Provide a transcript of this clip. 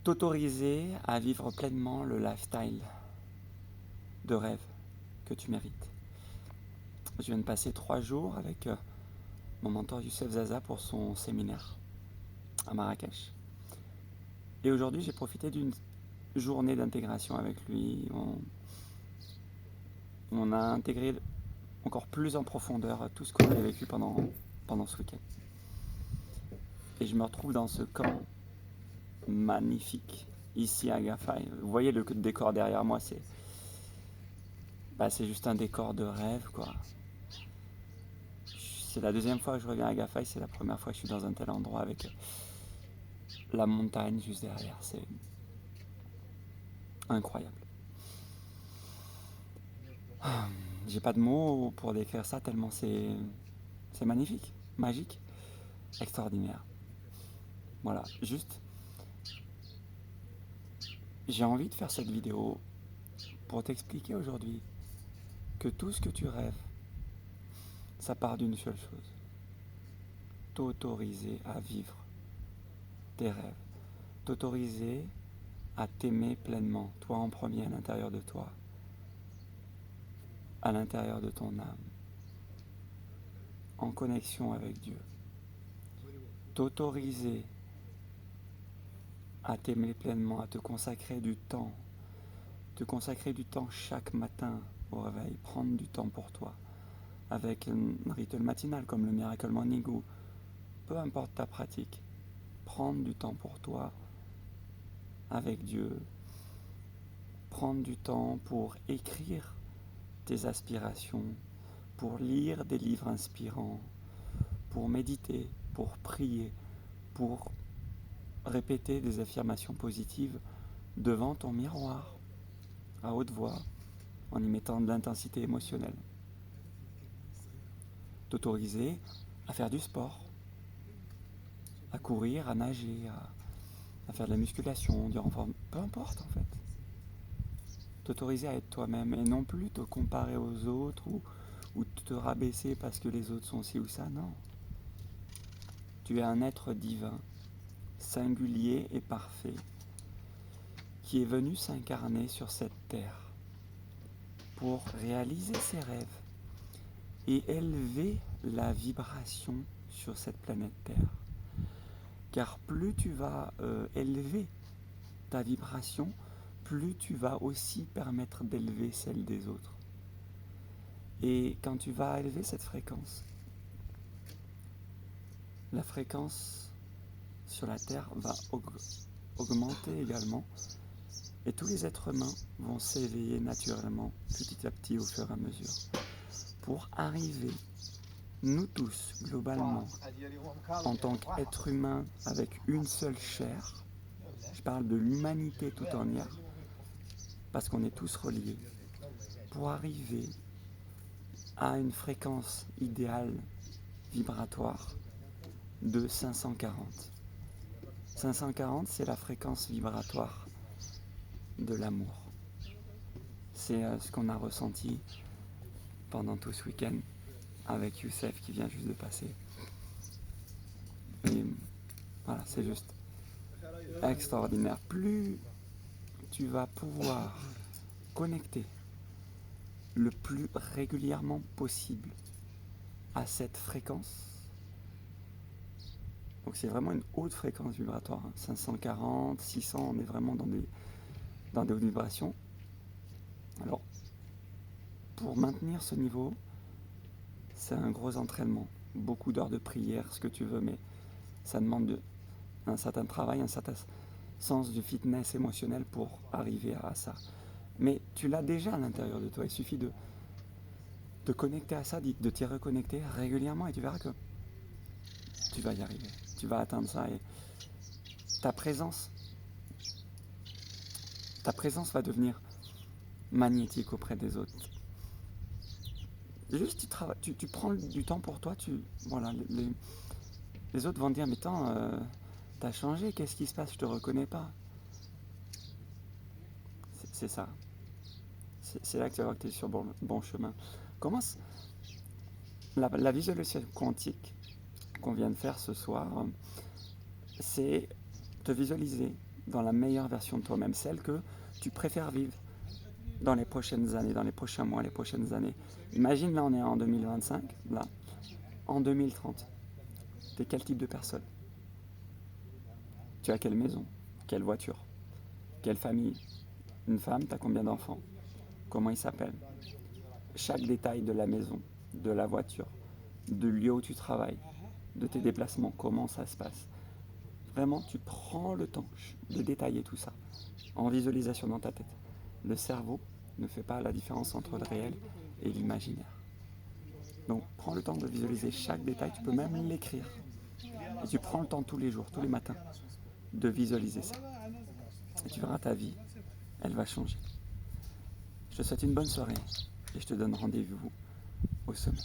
t'autoriser à vivre pleinement le lifestyle de rêve que tu mérites. Je viens de passer 3 jours avec mon mentor Youssef Zaza pour son séminaire à Marrakech. Et aujourd'hui, j'ai profité d'une journée d'intégration avec lui. On a intégré encore plus en profondeur tout ce qu'on avait vécu pendant ce week-end. Et je me retrouve dans ce camp magnifique, ici à Gafay. Vous voyez le décor derrière moi, c'est juste un décor de rêve, quoi. C'est la deuxième fois que je reviens à Gafay, c'est la première fois que je suis dans un tel endroit avec la montagne juste derrière. C'est incroyable. J'ai pas de mots pour décrire ça tellement c'est magnifique, magique, extraordinaire. Voilà, juste, j'ai envie de faire cette vidéo pour t'expliquer aujourd'hui que tout ce que tu rêves, ça part d'une seule chose. T'autoriser à vivre tes rêves. T'autoriser à t'aimer pleinement, toi en premier à l'intérieur de toi, à l'intérieur de ton âme, en connexion avec Dieu. T'autoriser à t'aimer pleinement, à te consacrer du temps chaque matin au réveil, prendre du temps pour toi, avec un rituel matinal comme le Miracle Morning ou peu importe ta pratique, prendre du temps pour toi avec Dieu, prendre du temps pour écrire tes aspirations, pour lire des livres inspirants, pour méditer, pour prier, pour répéter des affirmations positives devant ton miroir, à haute voix, en y mettant de l'intensité émotionnelle. T'autoriser à faire du sport, à courir, à nager, à faire de la musculation, du renfort, peu importe en fait. T'autoriser à être toi-même et non plus te comparer aux autres ou te rabaisser parce que les autres sont ci ou ça, non. Tu es un être divin, singulier et parfait, qui est venu s'incarner sur cette terre pour réaliser ses rêves et élever la vibration sur cette planète Terre. Car plus tu vas élever ta vibration, plus tu vas aussi permettre d'élever celle des autres. Et quand tu vas élever cette fréquence, la fréquence sur la Terre va augmenter également, et tous les êtres humains vont s'éveiller naturellement, petit à petit, au fur et à mesure, pour arriver, nous tous, globalement, en tant qu'êtres humains avec une seule chair, je parle de l'humanité tout entière, parce qu'on est tous reliés, pour arriver à une fréquence idéale vibratoire de 540. 540, c'est la fréquence vibratoire de l'amour. C'est ce qu'on a ressenti pendant tout ce week-end avec Youssef qui vient juste de passer. Et voilà, c'est juste extraordinaire. Plus tu vas pouvoir connecter le plus régulièrement possible à cette fréquence, donc c'est vraiment une haute fréquence vibratoire, 540, 600, on est vraiment dans des hautes vibrations. Alors, pour maintenir ce niveau, c'est un gros entraînement, beaucoup d'heures de prière, ce que tu veux, mais ça demande un certain travail, un certain sens du fitness émotionnel pour arriver à ça. Mais tu l'as déjà à l'intérieur de toi, il suffit de te connecter à ça, de t'y reconnecter régulièrement et tu verras que tu vas y arriver, tu vas atteindre ça et ta présence va devenir magnétique auprès des autres. Juste tu prends du temps pour toi, voilà, les autres vont te dire mais attends, t'as changé, qu'est-ce qui se passe, je te reconnais pas. C'est ça. C'est là que tu vas voir que tu es sur le bon chemin. Commence la visualisation quantique qu'on vient de faire ce soir, c'est te visualiser dans la meilleure version de toi-même, celle que tu préfères vivre dans les prochaines années, dans les prochains mois, les prochaines années. Imagine, là on est en 2025, là, en 2030, t'es quel type de personne? Tu as quelle maison? Quelle voiture? Quelle famille? Une femme, t'as combien d'enfants? Comment ils s'appellent? Chaque détail de la maison, de la voiture, du lieu où tu travailles, de tes déplacements, comment ça se passe. Vraiment, tu prends le temps de détailler tout ça en visualisation dans ta tête. Le cerveau ne fait pas la différence entre le réel et l'imaginaire. Donc, prends le temps de visualiser chaque détail. Tu peux même l'écrire. Et tu prends le temps tous les jours, tous les matins, de visualiser ça. Et tu verras, ta vie, elle va changer. Je te souhaite une bonne soirée et je te donne rendez-vous au sommet.